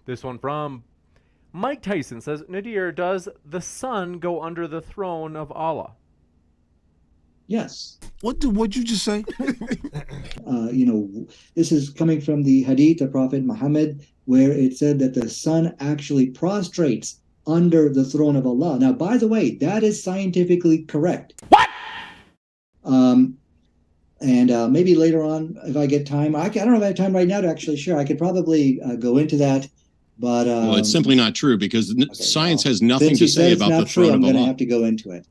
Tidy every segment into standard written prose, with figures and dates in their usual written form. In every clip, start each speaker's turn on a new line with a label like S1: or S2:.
S1: This one from Mike Tyson says, Nadir, does the sun go under the throne of Allah?
S2: Yes.
S3: What'd you just say?
S2: This is coming from the Hadith of Prophet Muhammad, where it said that the sun actually prostrates under the throne of Allah. Now, by the way, that is scientifically correct.
S1: What?
S2: Maybe later on, if I get time, I don't know if I have time right now to actually share. I could probably go into that, but
S4: well, it's simply not true because science has nothing to say about the throne of Allah.
S2: I'm going to have to go into it.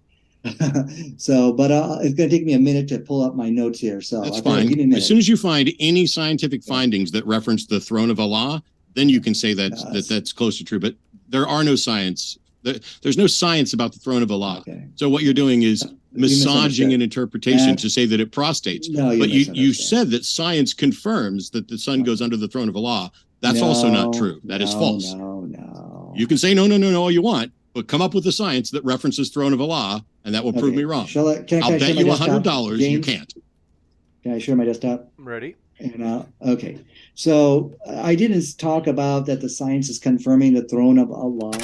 S2: So, but it's going to take me a minute to pull up my notes here. So
S4: that's fine. As soon as you find any scientific findings that reference the throne of Allah, then you can say that's close to true. But there are no science. There's no science about the throne of Allah.
S2: Okay.
S4: So what you're doing is massaging an interpretation to say that it prostrates.
S2: No,
S4: but you said that science confirms that the sun goes under the throne of Allah. That's also not true. That is false.
S2: No.
S4: You can say no all you want, but come up with the science that references throne of Allah, and that will prove me wrong.
S2: I'll
S4: bet you $100 you can't.
S2: Can I share my desktop?
S1: Ready.
S2: And okay. So I didn't talk about that the science is confirming the throne of Allah.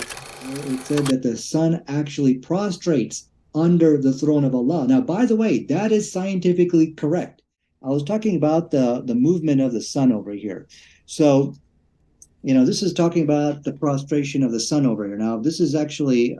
S2: It said that the sun actually prostrates under the throne of Allah. Now, by the way, that is scientifically correct. I was talking about the movement of the sun over here. So, this is talking about the prostration of the sun over here. Now, this is actually,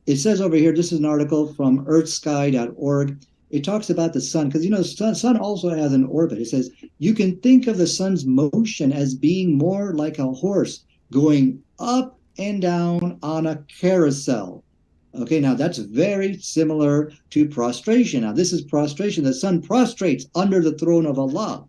S2: it says over here, this is an article from earthsky.org. It talks about the sun, because, the sun also has an orbit. It says, you can think of the sun's motion as being more like a horse going up and down on a carousel. Okay, now that's very similar to prostration. Now, this is prostration. The sun prostrates under the throne of Allah.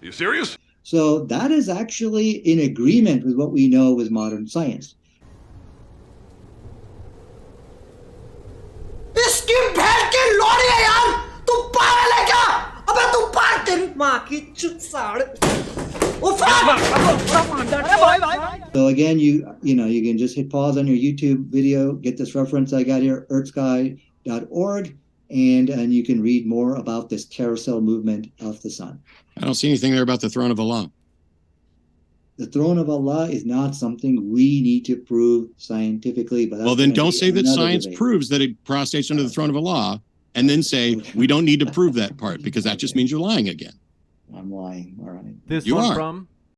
S5: You serious?
S2: So that is actually in agreement with what we know with modern science. So again, you can just hit pause on your YouTube video, get this reference I got here, earthsky.org, and you can read more about this carousel movement of the sun.
S4: I don't see anything there about the throne of Allah.
S2: The throne of Allah is not something we need to prove scientifically. But
S4: well, then don't say that science proves that it prostrates under the throne of Allah, and then say we don't need to prove that part, because that just means you're lying again.
S2: I'm lying. All right.
S1: This one from